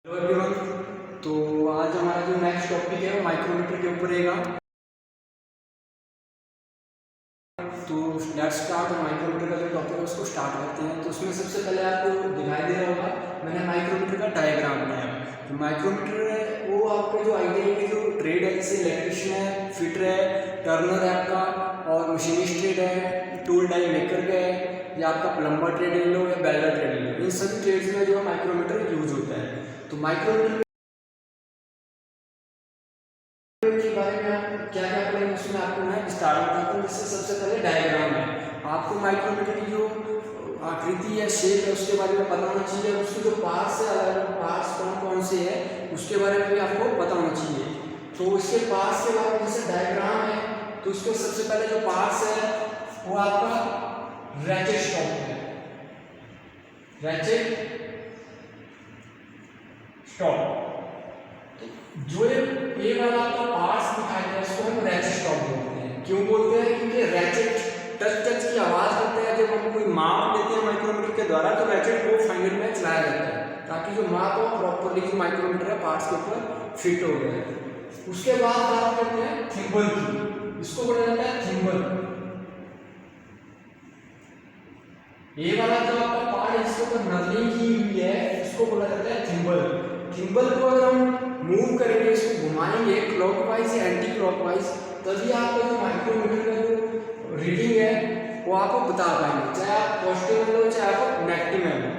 Hello everyone. तो आज हमारा जो नेक्स्ट टॉपिक है वो माइक्रोमीटर के ऊपर रहेगा। तो लेट्स स्टार्ट। माइक्रोमीटर का जो टॉपिक है उसको स्टार्ट करते हैं। तो उसमें सबसे पहले आपको दिखाई दे रहा होगा मैंने माइक्रोमीटर का डायग्राम बनाया। तो माइक्रोमीटर है वो आपको जो आइडिया है कि जो ट्रेड है जैसे इलेक्ट्रिशियन है, फिटर है, टर्नर है आपका, और मशीनिस्ट ट्रेड है, टूल डाई मेकर का है, या आपका प्लम्बर ट्रेड ले लो या वेल्डर ट्रेड ले लो, इन सभी ट्रेड्स में जो है माइक्रोमीटर यूज होता है। तो माइक्रोमीटर के बारे में आप क्या क्या पढ़ेंगे उसमें आपको मैं विस्तार बताता हूँ। जिससे सबसे पहले डायग्राम है, आपको माइक्रोमीटर की जो आकृति है, शेप है, उसके बारे में पता होना चाहिए। उसके जो पार्ट्स है, अलग अलग पार्ट्स कौन कौन से है उसके बारे में भी आपको पता होना चाहिए। तो इसके पार्ट्स के बारे में जैसे डायग्राम है, तो उसको सबसे पहले जो पार्ट्स है वो आपका रैचेट स्टॉक है, रैचेट स्टॉक। जो ये वाला आपका पार्ट्स दिखाई दे रहा है इसको हम रैचेट स्टॉक बोलते हैं। क्यों बोलते हैं? क्योंकि रैचेट टच की आवाज करते हैं। जब हम कोई माप लेते हैं माइक्रोमीटर के द्वारा तो रैचेट को फाइनल में चलाया जाता है ताकि जो माप हो प्रॉपरली जो माइक्रोमीटर है पार्ट्स के ऊपर फिट हो गए। उसके बाद बात करते हैं थिम्बल की। इसको बोला जाता है थिम्बल। ये वाला जो आपका पार्ट है इसके ऊपर नर्लिंग की हुई है इसको बोला जाता है थिम्बल। थिम्बल को अगर हम मूव करेंगे, इसको घुमाएंगे क्लॉकवाइज या एंटी क्लॉकवाइज, तभी आपका जो माइक्रोमीटर का जो रीडिंग है वो आपको बता पाएंगे, चाहे आप पॉजिटिव में लो चाहे आप नेगेटिव में लो।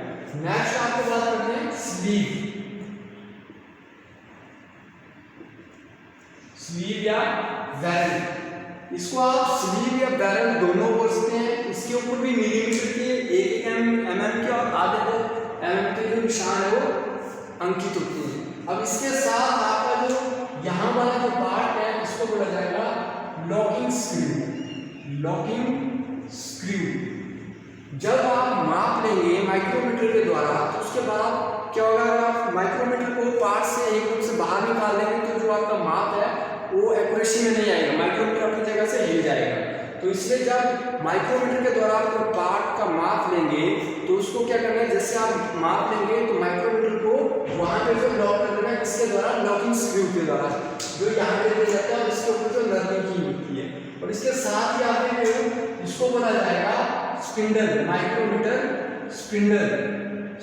नेक्स्ट आपको बात करते हैं स्लीव। स्लीव या बैरल, इसको आप स्लीव या बैरल दोनों बोल सकते हैं। इसके ऊपर भी मिलीमीटर के एक mm के और आधे mm के जो निशान है वो अंकित होते हैं। अब इसके साथ आपका जो यहाँ वाला जो पार्ट है इसको बोला जाएगा लॉकिंग स्क्रू। Locking screw. जब आप माप लेंगे माइक्रोमीटर के द्वारा तो उसके बाद क्या होगा, अगर आप माइक्रोमीटर को पार्ट से एक रूप से बाहर निकाल लेंगे तो जो आपका माप है वो एक्यूरेसी में नहीं आएगा, माइक्रोमीटर अपनी जगह से हिल जाएगा। तो इसलिए जब माइक्रोमीटर के द्वारा आप कोई पार्ट का माप लेंगे तो उसको क्या करना है, जैसे आप माप लेंगे तो माइक्रोमीटर को वहां पे जो लॉक कर देना है इसके द्वारा, लॉकिंग स्क्रू के द्वारा जो यहाँ पे दिया जाता है और इसके ऊपर जो नर्लिंग की होती है। और इसके साथ ही आगे इसको बोला जाएगा स्पिंडल। Micrometer spindle.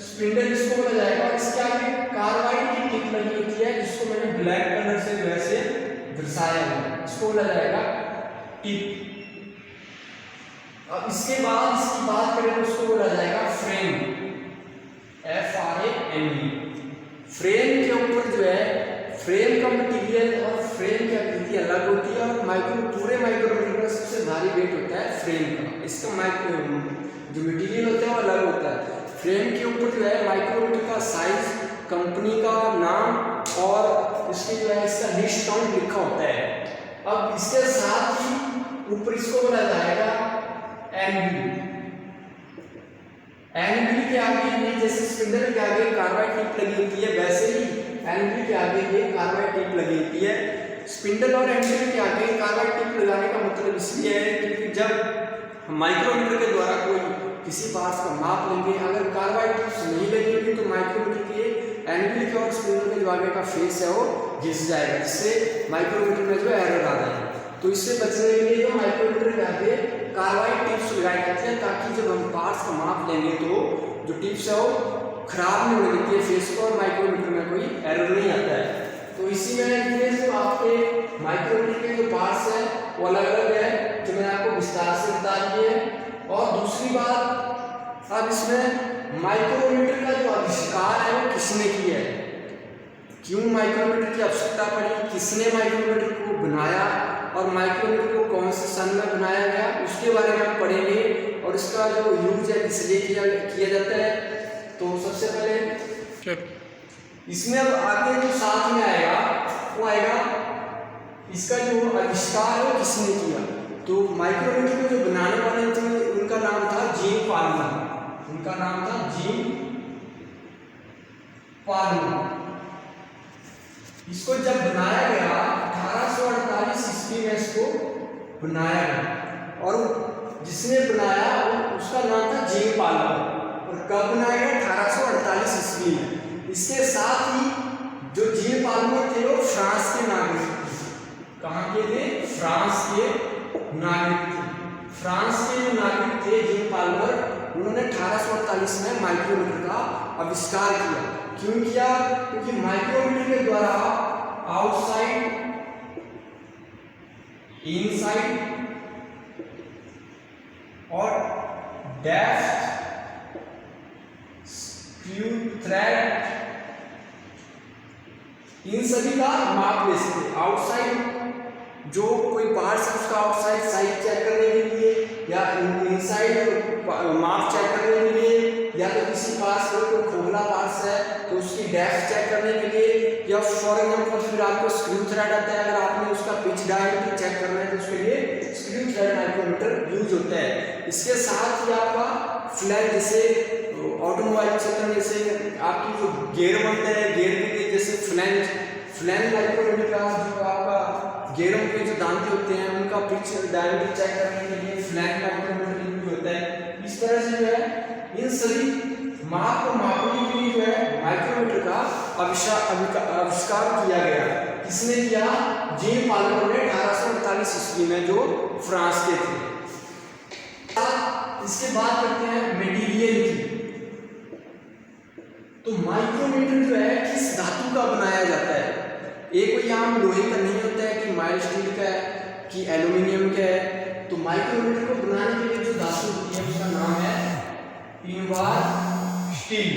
स्पिंडल इसको बोला जाएगा। और इसके आगे कार्बाइड की टिप लगी होती है जिसको मैंने ब्लैक कलर से जो ऐसे दर्शाया है, इसको बोला जाएगा टिप। अब इसके बाद इसकी बात करें तो उसको बोला जाएगा फ्रेम। FRAME। फ्रेम के ऊपर जो है, फ्रेम का मटेरियल और फ्रेम की आकृति अलग होती है और पूरे माइक्रोमीटर का सबसे भारी वेट होता है फ्रेम का। इसका जो मटेरियल होता है वो अलग होता है। फ्रेम के ऊपर जो है माइक्रोमीटर का साइज, कंपनी का नाम और इसकी जो है इसका लिस्ट काउंट लिखा होता है। अब इसके साथ ही ऊपर इसको बोला जाएगा एनबी। एनबी के आगे ये जैसे स्पिंडल के आगे कार्बाइड टिप लगी होती है वैसे ही एनबी के आगे ये कार्बाइड टिप लगी होती है। स्पिंडल और एनबी के आगे कार्बाइड टिप लगाने का मतलब इसलिए है क्योंकि जब माइक्रोमीटर के द्वारा कोई किसी पार्ट्स का माप लेंगे, अगर कार्बाइड टिप्स नहीं लगेंगी तो माइक्रोमीटर के एनबी के और स्पिंडल के जो आगे का फेस है वो घिस जाएगा, जिससे माइक्रोमीटर में जो एरर आ जाएगा। तो इससे बचने के लिए जो माइक्रोमीटर के आगे कार्बाइड टिप्स लगाई जाती है ताकि जब हम पार्ट्स का माप लेंगे तो जो टिप्स है वो खराब नहीं होने देती है फेस को और माइक्रोमीटर में कोई एरर नहीं आता है। तो इसी में इतने जो आपके माइक्रोमीटर के जो पार्ट्स हैं वो अलग अलग है जो मैंने आपको विस्तार से बता दिए है। और दूसरी बात, अब इसमें माइक्रोमीटर का जो आविष्कार है वो किसने किया है, क्यों माइक्रोमीटर की आवश्यकता पड़ी, किसने माइक्रोमीटर को बनाया और माइक्रोमीटर को कौन से सन में बनाया गया, उसके बारे में हम पढ़ेंगे। और इसका जो यूज है किस लिए किया जाता है। तो सबसे पहले इसमें अब आगे जो साथ में आएगा वो आएगा इसका जो आविष्कार है वो किसने किया। तो माइक्रोमीटर को जो बनाने वाले थे उनका नाम था जीन पाल्मर। उनका नाम था जीन पाल्मर। इसको जब बनाया गया 1848 ईस्वी में इसको बनाया गया और जिसने बनाया उसका नाम था जीन पाल्मर। और कब बनाया गया? 1848 ईस्वी में। इसके साथ ही जो जीन पाल्मर थे वो फ्रांस के नागरिक थे। कहाँ के थे? फ्रांस के नागरिक थे। फ्रांस के जो नागरिक थे जीन पाल्मर, उन्होंने 1848 में माइक्रोमीटर का आविष्कार किया। क्यों किया? क्योंकि माइक्रोमीटर के द्वारा आउटसाइड, इनसाइड और डेप्थ, स्क्रू थ्रेड, इन सभी का माप ले सकते। आउटसाइड जो कोई पार्ट्स है उसका आउटसाइड साइज चेक करने के लिए, या इनसाइड माप चेक करने के लिए, या तो किसी पार्ट्स में कोई खोखला पार्ट्स है तो उसकी डेप्थ चेक करने के लिए, या फॉर एग्जाम्पल फिर आपको स्क्रू थ्रेड आता है, अगर आपने उसका पिच डायमीटर चेक करना है तो उसके लिए स्क्रू थ्रेड माइक्रोमीटर यूज होता है। इसके साथ ही आपका फ्लैंज, जैसे ऑटोमोबाइल क्षेत्र में जैसे आपकी जो गियर बनते हैं, गियर के लिए जैसे फ्लैंज माइक्रोमीटर का जो आपका गियरों के जो दांते होते हैं उनका पिच डायमीटर चेक करने के लिए फ्लैंज माइक्रोमीटर यूज होता है। इस तरह से जो है इन सभी माप को मापने के लिए जो है माइक्रोमीटर का आविष्कार किया गया। किसने किया? जीन पाल्मर ने 1848 ईस्वी में, जो फ्रांस के थे। इसके बाद करते हैं मटेरियल की। तो माइक्रोमीटर जो है किस धातु का बनाया जाता है? एक कोई आम लोहे का नहीं होता है कि माइल्ड स्टील का है कि एल्यूमिनियम का है। तो माइक्रोमीटर को बनाने के लिए जो धातु होती है उसका नाम है इनवार स्टील।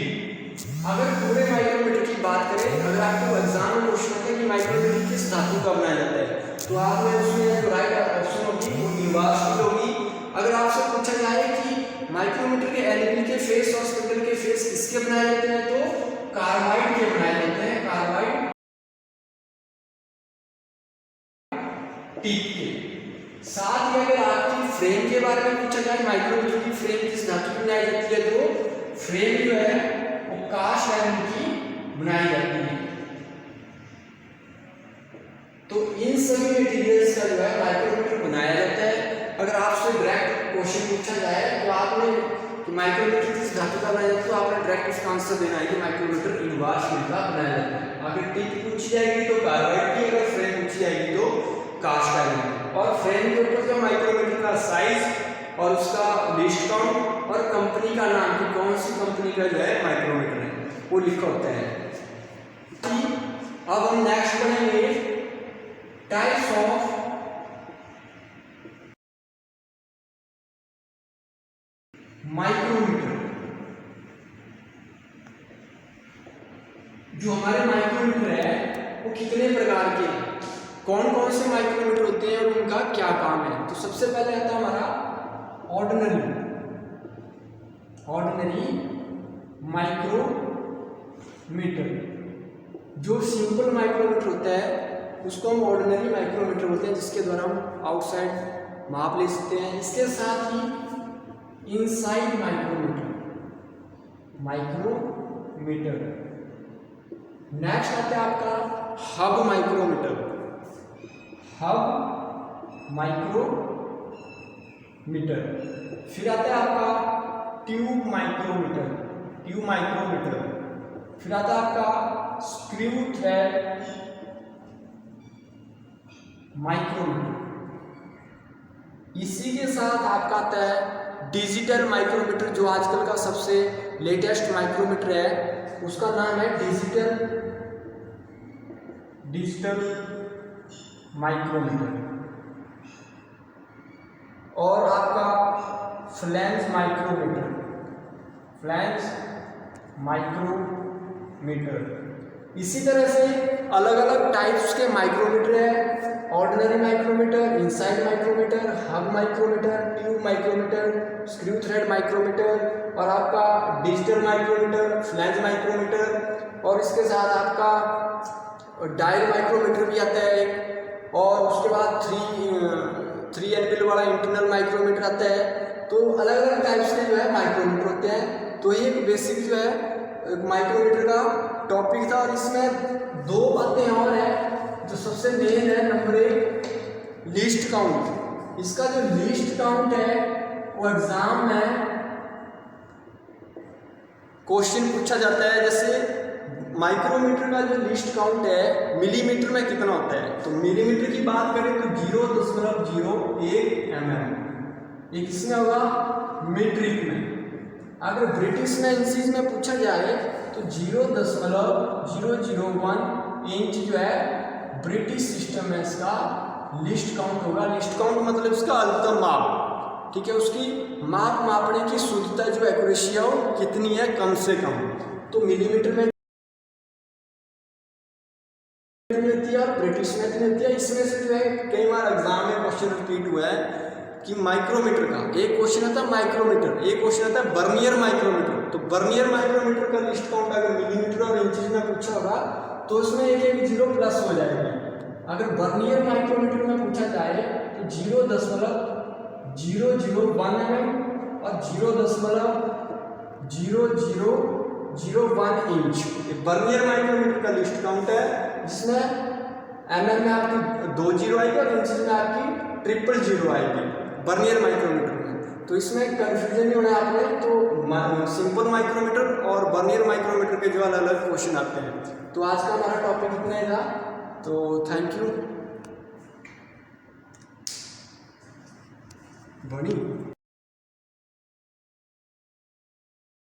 अगर पूरे माइक्रोमीटर की बात करें, अगर आपको एग्जाम में क्वेश्चन होता है कि माइक्रोमीटर किस धातु का बनाया जाता है, तो आपने उसमें जो राइट ऑप्शन होगी वो इनवार स्टील होगी। अगर आपसे पूछा जाए कि माइक्रोमीटर के एलिमेंट के फेस और स्पिंडल के फेस किसके बनाए जाते हैं, तो कार्बाइड के बनाए जाते हैं, कार्बाइड टिप के। साथ ही अगर आपकी फ्रेम के बारे में पूछा जाए, माइक्रोमीटर की फ्रेम किस धातु की बनाई जाती है, तो फ्रेम जो है वो कास्ट आयरन की बनाई जाती है। तो इन सभी मटेरियल्स का जो है माइक्रोमीटर बनाया जाता है। अगर आपसे डायरेक्ट क्वेश्चन पूछा जाए तो आपने कि माइक्रोमीटर किस धातु का बनाया जाता है, तो आपने डायरेक्ट इसका आंसर देना है कि माइक्रोमीटर इनवार स्टील का बनाया जाता है। अगर टिप पूछी जाएगी तो कार्बाइड की, अगर फ्रेम पूछी जाएगी तो कास्ट आयरन। और फ्रेम के ऊपर जो माइक्रोमीटर का साइज और उसका लिस्ट काउंट और कंपनी का नाम कि कौन सी कंपनी का जो है माइक्रोमीटर है वो लिखा होता है। अब हम नेक्स्ट पढ़ेंगे टाइप्स ऑफ माइक्रोमीटर। जो हमारे माइक्रोमीटर है वो कितने प्रकार के हैं, कौन कौन से माइक्रोमीटर होते हैं और उनका क्या काम है। तो सबसे पहले आता है हमारा ऑर्डिनरी माइक्रोमीटर। जो सिंपल माइक्रोमीटर होता है उसको हम ऑर्डिनरी माइक्रोमीटर बोलते हैं, जिसके द्वारा हम आउटसाइड माप ले सकते हैं। इसके साथ ही इनसाइड माइक्रोमीटर। नेक्स्ट आता है आपका हब माइक्रोमीटर। फिर आता है आपका ट्यूब माइक्रोमीटर। फिर आता है आपका स्क्रू थ्रेड माइक्रोमीटर। इसी के साथ आपका आता है डिजिटल माइक्रोमीटर, जो आजकल का सबसे लेटेस्ट माइक्रोमीटर है, उसका नाम है डिजिटल माइक्रोमीटर। और आपका फ्लैंज माइक्रोमीटर। इसी तरह से अलग अलग टाइप्स के माइक्रोमीटर है, ordinary micrometer, inside micrometer, hub micrometer, tube micrometer, screw thread micrometer और आपका डिजिटल माइक्रोमीटर, फ्लैंज माइक्रोमीटर। और इसके साथ आपका डायल माइक्रोमीटर भी आता है एक, और उसके बाद 3 एनपिल वाला इंटरनल माइक्रोमीटर आता है। तो अलग अलग टाइप्स के जो है माइक्रोमीटर होते हैं। तो ये एक बेसिक जो है माइक्रोमीटर का टॉपिक था। और इसमें 2 बातें और हैं जो सबसे मेन है। Number 1 list count. इसका जो लिस्ट काउंट है वो एग्जाम में क्वेश्चन पूछा जाता है। जैसे माइक्रोमीटर का जो लिस्ट काउंट है मिलीमीटर में कितना होता है, तो मिलीमीटर की बात करें तो 0.01 mm, ये किसमें होगा, मीट्रिक में। अगर ब्रिटिश में इंचीज में पूछा जाए तो 0.001 इंच जो है ब्रिटिश सिस्टम में इसका लिस्ट काउंट होगा। लिस्ट काउंट मतलब इसका अधिकतम माप, ठीक है, उसकी माप मापने की शुद्धता जो एक्यूरेसी है वो कितनी है, कम से कम। तो मिलीमीटर में होती है और ब्रिटिश में इतनी होती है। इसमें से जो है कई बार एग्जाम में क्वेश्चन रिपीट हुआ है कि माइक्रोमीटर का, एक क्वेश्चन आता है माइक्रोमीटर, एक क्वेश्चन आता है वर्नियर माइक्रोमीटर। तो वर्नियर माइक्रोमीटर का लिस्ट काउंट अगर मिलीमीटर और इंचेस में पूछा होगा तो उसमें एक 0 प्लस हो जाएगी। अगर वर्नियर माइक्रोमीटर में पूछा जाए तो 0.001 mm और 0.0001 इंच, ये वर्नियर माइक्रोमीटर का लिस्ट काउंट है, जिसमें mm में आपकी 2 जीरो आएगी और इंचेस में आपकी 000 आएगी वर्नियर माइक्रोमीटर में। तो इसमें कंफ्यूजन नहीं होना आपने, तो सिंपल माइक्रोमीटर और वर्नियर माइक्रोमीटर के जो अलग अलग क्वेश्चन आते हैं। तो आज का हमारा टॉपिक इतना ही था, तो थैंक यू। बनी